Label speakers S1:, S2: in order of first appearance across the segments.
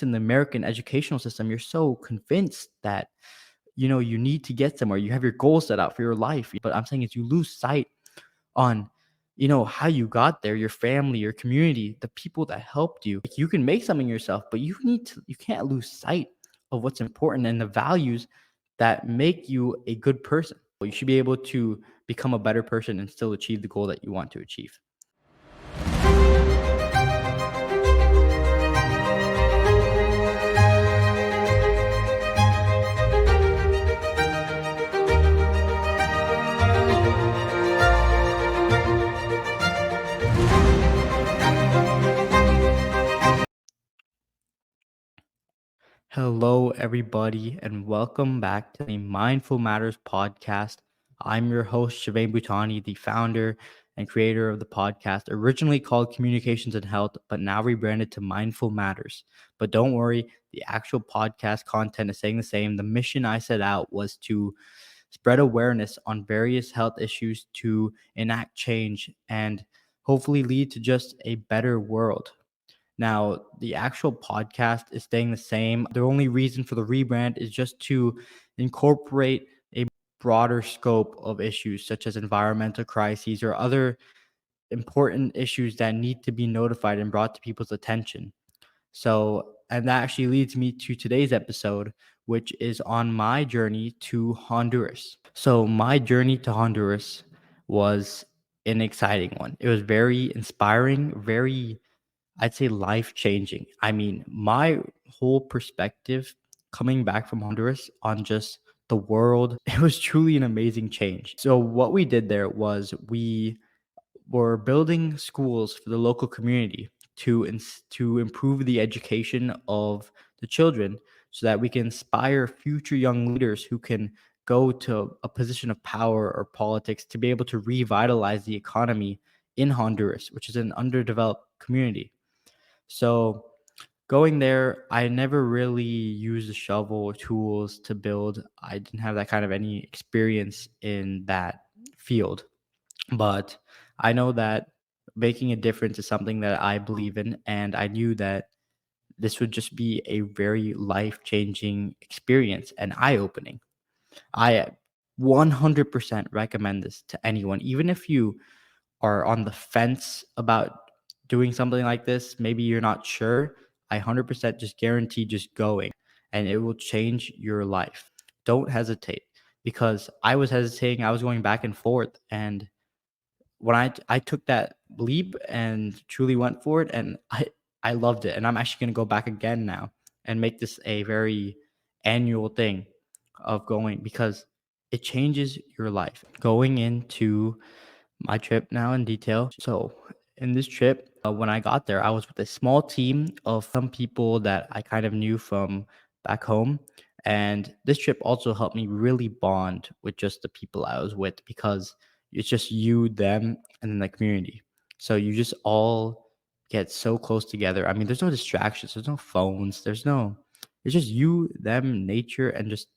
S1: in the American educational system, you're so convinced that you need to get somewhere. You have your goals set out for your life. But I'm saying is you lose sight on how you got there, your family, your community, the people that helped you. Like, you can make something yourself, but you can't lose sight of what's important and the values that make you a good person. You should be able to become a better person and still achieve the goal that you want to achieve. Hello, everybody, and welcome back to the Mindful Matters podcast. I'm your host, Shavain Bhutani, the founder and creator of the podcast, originally called Communications and Health, but now rebranded to Mindful Matters. But don't worry, the actual podcast content is staying the same. The mission I set out was to spread awareness on various health issues to enact change and hopefully lead to just a better world. Now, the actual podcast is staying the same. The only reason for the rebrand is just to incorporate a broader scope of issues such as environmental crises or other important issues that need to be notified and brought to people's attention. So, and that actually leads me to today's episode, which is on my journey to Honduras. So, my journey to Honduras was an exciting one. It was very inspiring, very, I'd say, life changing. I mean, my whole perspective coming back from Honduras on just the world, it was truly an amazing change. So, what we did there was we were building schools for the local community to improve the education of the children so that we can inspire future young leaders who can go to a position of power or politics to be able to revitalize the economy in Honduras, which is an underdeveloped community. So going there, I never really used a shovel or tools to build. I didn't have that kind of any experience in that field. But I know that making a difference is something that I believe in, and I knew that this would just be a very life-changing experience and eye-opening. I 100% recommend this to anyone, even if you are on the fence about doing something like this, maybe you're not sure. I 100% just guarantee just going, and it will change your life. Don't hesitate, because I was hesitating. I was going back and forth, and when I took that leap and truly went for it, and I loved it, and I'm actually going to go back again now and make this a very annual thing of going, because it changes your life. Going into my trip now in detail. So, in this trip, when I got there, I was with a small team of some people that I kind of knew from back home. And this trip also helped me really bond with just the people I was with, because it's just you, them, and then the community. So you just all get so close together. I mean, there's no distractions, there's no phones, it's just you, them, nature, and just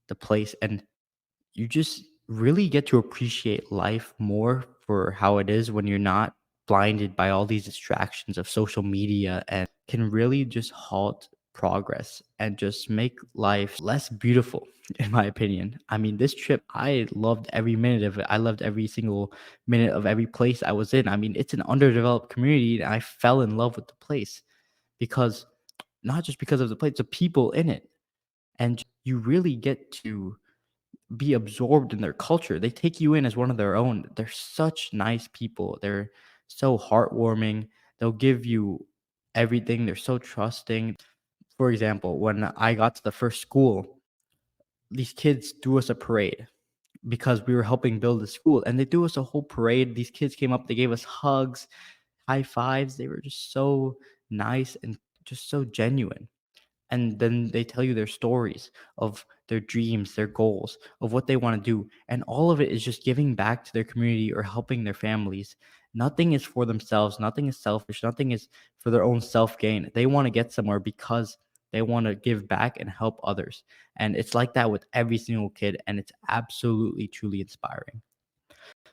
S1: the place. And you just really get to appreciate life more for how it is when you're not blinded by all these distractions of social media, and can really just halt progress and just make life less beautiful, in my opinion. I mean, this trip, I loved every minute of it. I loved every single minute of every place I was in. I mean, it's an underdeveloped community, and I fell in love with the place because, not just because of the place, the people in it. And you really get to be absorbed in their culture. They take you in as one of their own. They're such nice people. They're so heartwarming. They'll give you everything. They're so trusting. For example, when I got to the first school, these kids threw us a parade because we were helping build the school, and they threw us a whole parade. These kids came up, they gave us hugs, high fives. They were just so nice and just so genuine. And then they tell you their stories of their dreams, their goals, of what they want to do. And all of it is just giving back to their community or helping their families. Nothing is for themselves, nothing is selfish, nothing is for their own self gain. They want to get somewhere because they want to give back and help others. And it's like that with every single kid, and it's absolutely truly inspiring.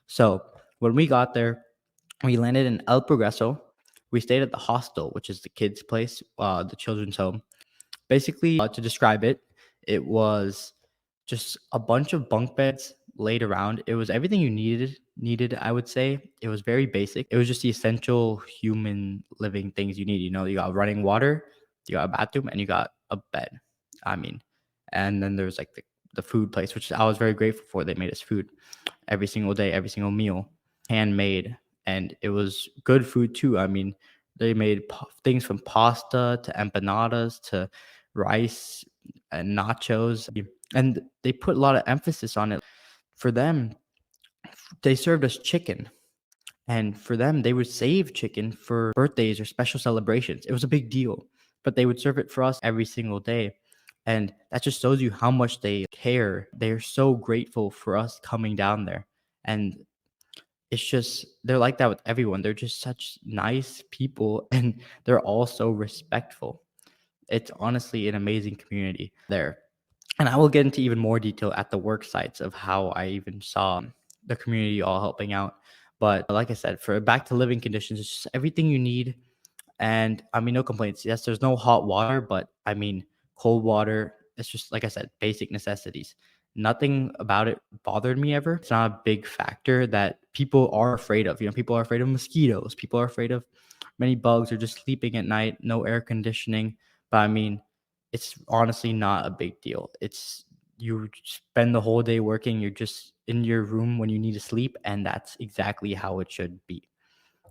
S1: So when we got there, we landed in El Progreso, We stayed at the hostel, which is the kids' place, the children's home. Basically, to describe it, it was just a bunch of bunk beds laid around. It was everything you needed, I would say. It was very basic. It was just the essential human living things you need. You got running water, you got a bathroom, and you got a bed. I mean, and then there's like the food place, which I was very grateful for. They made us food every single day, every single meal, handmade, and it was good food too. I mean, they made things from pasta to empanadas to rice and nachos, and they put a lot of emphasis on it. For them, they served us chicken, and for them, they would save chicken for birthdays or special celebrations. It was a big deal, but they would serve it for us every single day. And that just shows you how much they care. They're so grateful for us coming down there. And it's just, they're like that with everyone. They're just such nice people and they're all so respectful. It's honestly an amazing community there. And I will get into even more detail at the work sites of how I even saw the community all helping out. But like I said, for back to living conditions, it's just everything you need. And I mean, no complaints. Yes, there's no hot water, but I mean, cold water. It's just, like I said, basic necessities. Nothing about it bothered me ever. It's not a big factor that people are afraid of. People are afraid of mosquitoes. People are afraid of many bugs or just sleeping at night, no air conditioning. But I mean, it's honestly not a big deal. It's you spend the whole day working, you're just in your room when you need to sleep, and that's exactly how it should be.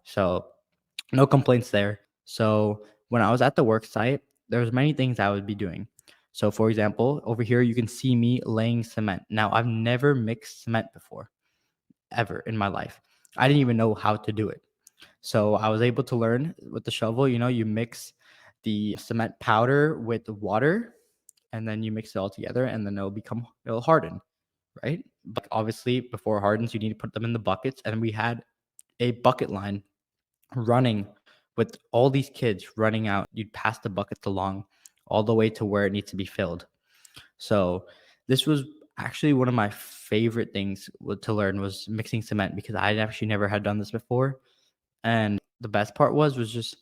S1: So no complaints there. So when I was at the work site, there was many things I would be doing. So for example, over here you can see me laying cement. Now I've never mixed cement before, ever in my life. I didn't even know how to do it. So I was able to learn with the shovel. You mix the cement powder with water and then you mix it all together and then it'll harden, right? But obviously before it hardens, you need to put them in the buckets. And we had a bucket line running with all these kids running out. You'd pass the buckets along all the way to where it needs to be filled. So this was actually one of my favorite things to learn was mixing cement because I actually never had done this before. And the best part was just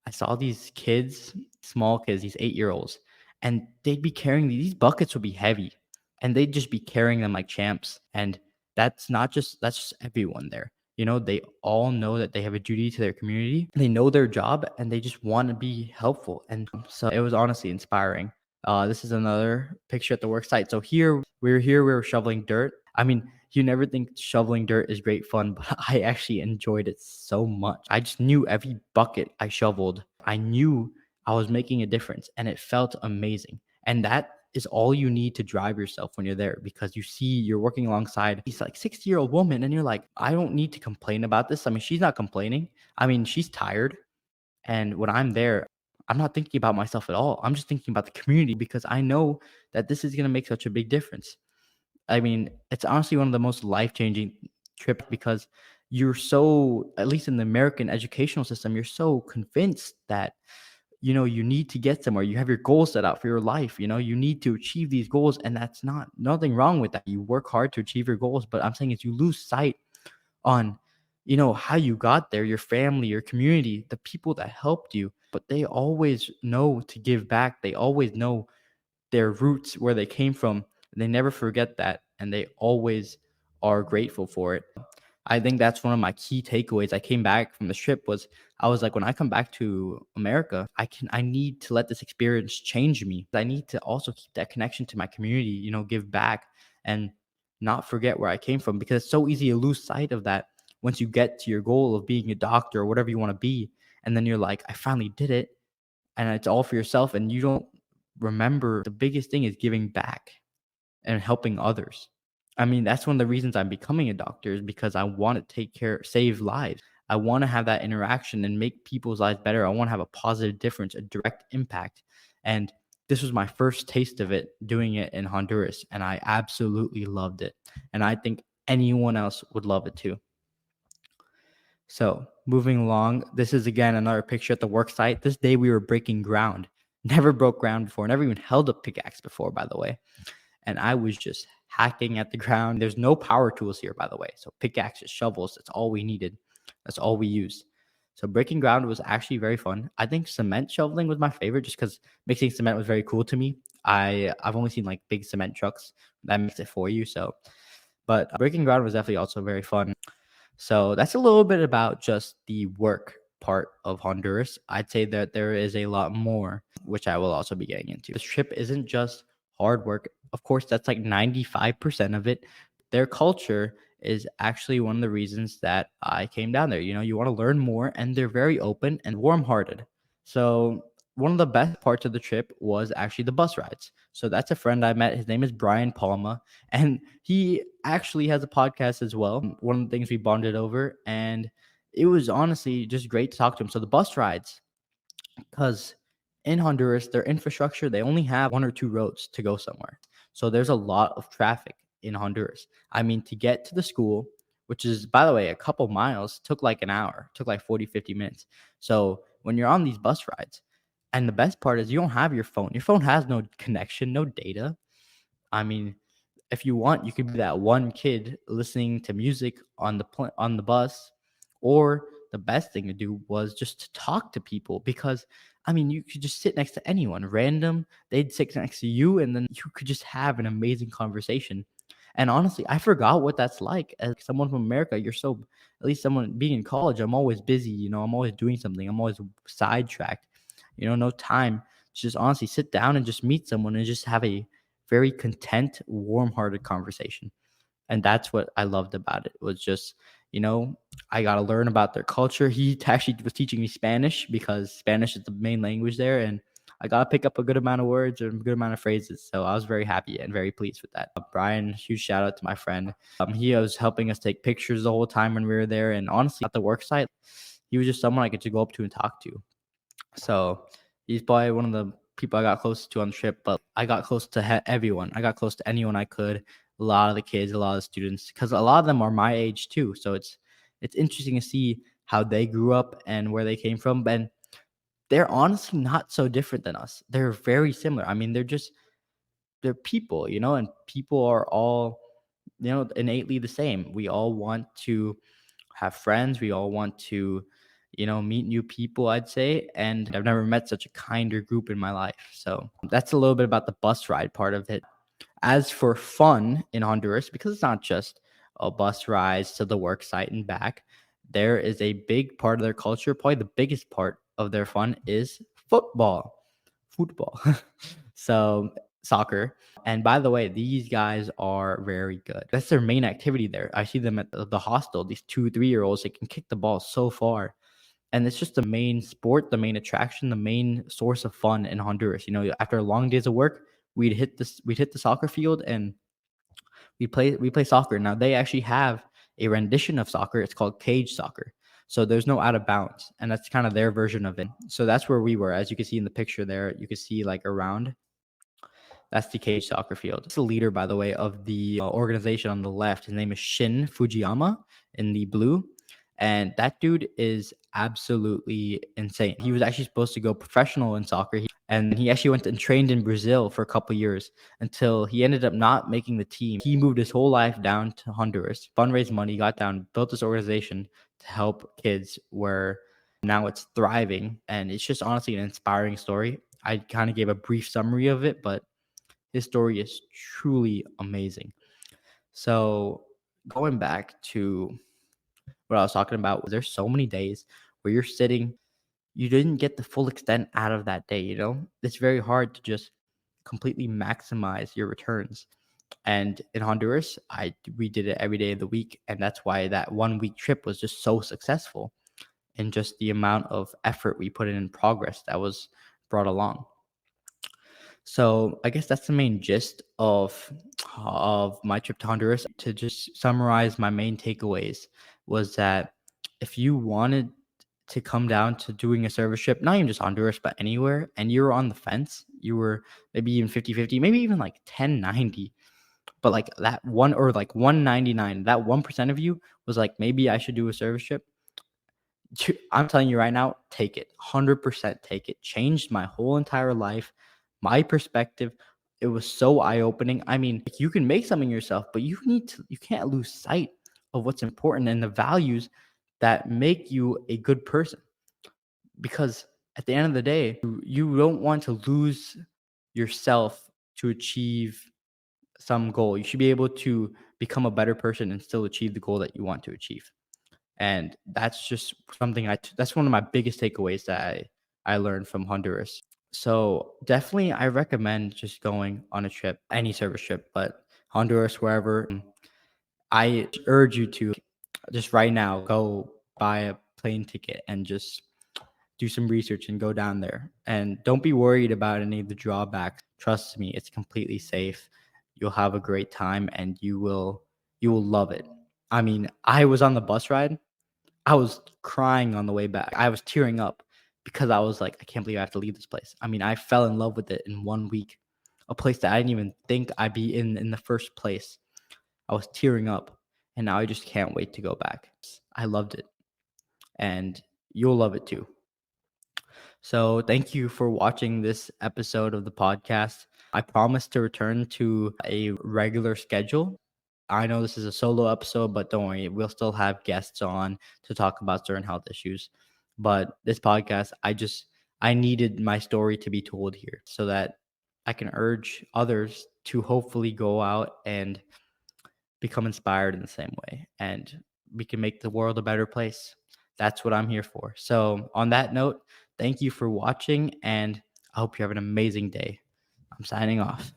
S1: I saw these kids, small kids, these 8-year-olds, and they'd be carrying these buckets would be heavy, and they'd just be carrying them like champs. And that's just everyone there. They all know that they have a duty to their community. They know their job and they just want to be helpful. And so it was honestly inspiring. This is another picture at the work site. So here, we were shoveling dirt. I mean, you never think shoveling dirt is great fun, but I actually enjoyed it so much. I just knew every bucket I shoveled, I knew I was making a difference and it felt amazing. And that is all you need to drive yourself when you're there because you see you're working alongside these like 60-year-old woman and you're like, I don't need to complain about this. I mean, she's not complaining. I mean, she's tired. And when I'm there, I'm not thinking about myself at all. I'm just thinking about the community because I know that this is going to make such a big difference. I mean, it's honestly one of the most life-changing trips because you're so, at least in the American educational system, you're so convinced that, you need to get somewhere. You have your goals set out for your life. You need to achieve these goals. And that's nothing wrong with that. You work hard to achieve your goals. But I'm saying is you lose sight on, how you got there, your family, your community, the people that helped you. But they always know to give back. They always know their roots, where they came from. They never forget that, and they always are grateful for it. I think that's one of my key takeaways. I came back from the trip was I was like, when I come back to America, I need to let this experience change me. I need to also keep that connection to my community, give back and not forget where I came from because it's so easy to lose sight of that once you get to your goal of being a doctor or whatever you want to be. And then you're like, I finally did it. And it's all for yourself. And you don't remember the biggest thing is giving back and helping others. I mean, that's one of the reasons I'm becoming a doctor is because I want to save lives. I want to have that interaction and make people's lives better. I want to have a positive difference, a direct impact. And this was my first taste of it doing it in Honduras. And I absolutely loved it. And I think anyone else would love it too. So moving along, this is again another picture at the work site. This day we were breaking ground. Never broke ground before, never even held a pickaxe before, by the way. And I was just hacking at the ground. There's no power tools here, by the way. So pickaxes, shovels, that's all we needed. That's all we used. So breaking ground was actually very fun. I think cement shoveling was my favorite just because mixing cement was very cool to me. I've only seen like big cement trucks that makes it for you. So, but breaking ground was definitely also very fun. So that's a little bit about just the work part of Honduras. I'd say that there is a lot more, which I will also be getting into. This trip isn't just hard work. Of course, that's like 95% of it. Their culture is actually one of the reasons that I came down there. You want to learn more, and they're very open and warm hearted. So, one of the best parts of the trip was actually the bus rides. So, that's a friend I met. His name is Brian Palma, and he actually has a podcast as well. One of the things we bonded over, and it was honestly just great to talk to him. So, the bus rides, because in Honduras, their infrastructure, they only have one or two roads to go somewhere. So there's a lot of traffic in Honduras. I mean, to get to the school, which is, by the way, a couple miles, took like an hour, took like 40, 50 minutes. So when you're on these bus rides, and the best part is you don't have your phone. Your phone has no connection, no data. I mean, if you want, you could be that one kid listening to music on on the bus, or the best thing to do was just to talk to people because I mean, you could just sit next to anyone random. They'd sit next to you, and then you could just have an amazing conversation. And honestly, I forgot what that's like. As someone from America, you're so, at least someone being in college, I'm always busy, I'm always doing something, I'm always sidetracked, no time to just honestly sit down and just meet someone and just have a very content, warm-hearted conversation. And that's what I loved about it. Was just, you know, I got to learn about their culture. He actually was teaching me Spanish because Spanish is the main language there, and I got to pick up a good amount of words and a good amount of phrases. So I was very happy and very pleased with that. Brian, huge shout out to my friend. He was helping us take pictures the whole time when we were there, and honestly, at the work site, he was just someone I could just go up to and talk to. So he's probably one of the people I got close to on the trip, but I got close to everyone. I got close to anyone I could. A lot of the kids, a lot of the students, because a lot of them are my age too. So it's interesting to see how they grew up and where they came from. And they're honestly not so different than us. They're very similar. I mean, they're people, and people are all, innately the same. We all want to have friends. We all want to, meet new people, I'd say. And I've never met such a kinder group in my life. So that's a little bit about the bus ride part of it. As for fun in Honduras, because it's not just a bus ride to the work site and back, there is a big part of their culture. Probably the biggest part of their fun is football. Football. So soccer. And by the way, these guys are very good. That's their main activity there. I see them at the hostel, these 2, 3 year olds, they can kick the ball so far. And it's just the main sport, the main attraction, the main source of fun in Honduras. After long days of work, we'd hit the soccer field and we play soccer. Now they actually have a rendition of soccer. It's called cage soccer. So there's no out of bounds, and that's kind of their version of it. So that's where we were. As you can see in the picture there, you can see like around, that's the cage soccer field. It's the leader, by the way, of the organization on the left. His name is Shin Fujiyama in the blue. And that dude is absolutely insane. He was actually supposed to go professional in soccer. And he actually went and trained in Brazil for a couple years until he ended up not making the team. He moved his whole life down to Honduras, fundraised money, got down, built this organization to help kids where now it's thriving. And it's just honestly an inspiring story. I kind of gave a brief summary of it, but his story is truly amazing. So going back to what I was talking about, there's so many days where you're sitting, you didn't get the full extent out of that day. It's very hard to just completely maximize your returns. And in Honduras, we did it every day of the week, and that's why that 1 week trip was just so successful, and just the amount of effort we put in progress that was brought along. So I guess that's the main gist of my trip to Honduras. To just summarize my main takeaways was that if you wanted to come down to doing a service trip, not even just Honduras, but anywhere, and you were on the fence, you were maybe even 50-50, maybe even like 10-90, but like that one, or like 199, that 1% of you was like, maybe I should do a service trip. I'm telling you right now, take it. 100% take it. Changed my whole entire life, my perspective. It was so eye-opening. I mean, like, you can make something yourself, but you can't lose sight of what's important and the values that make you a good person. because at the end of the day, you don't want to lose yourself to achieve some goal. You should be able to become a better person and still achieve the goal that you want to achieve. And that's just something that's one of my biggest takeaways that I learned from Honduras. So definitely I recommend just going on a trip, any service trip, but Honduras, wherever. I urge you to just right now go buy a plane ticket and just do some research and go down there. And don't be worried about any of the drawbacks. Trust me, it's completely safe. You'll have a great time and you will love it. I mean, I was on the bus ride. I was crying on the way back. I was tearing up because I was like, I can't believe I have to leave this place. I mean, I fell in love with it in 1 week. A place that I didn't even think I'd be in the first place. I was tearing up and now I just can't wait to go back. I loved it and you'll love it too. So, thank you for watching this episode of the podcast. I promise to return to a regular schedule. I know this is a solo episode, but don't worry, we'll still have guests on to talk about certain health issues. But this podcast, I needed my story to be told here so that I can urge others to hopefully go out and become inspired in the same way and we can make the world a better place. That's what I'm here for. So, on that note, thank you for watching and I hope you have an amazing day. I'm signing off.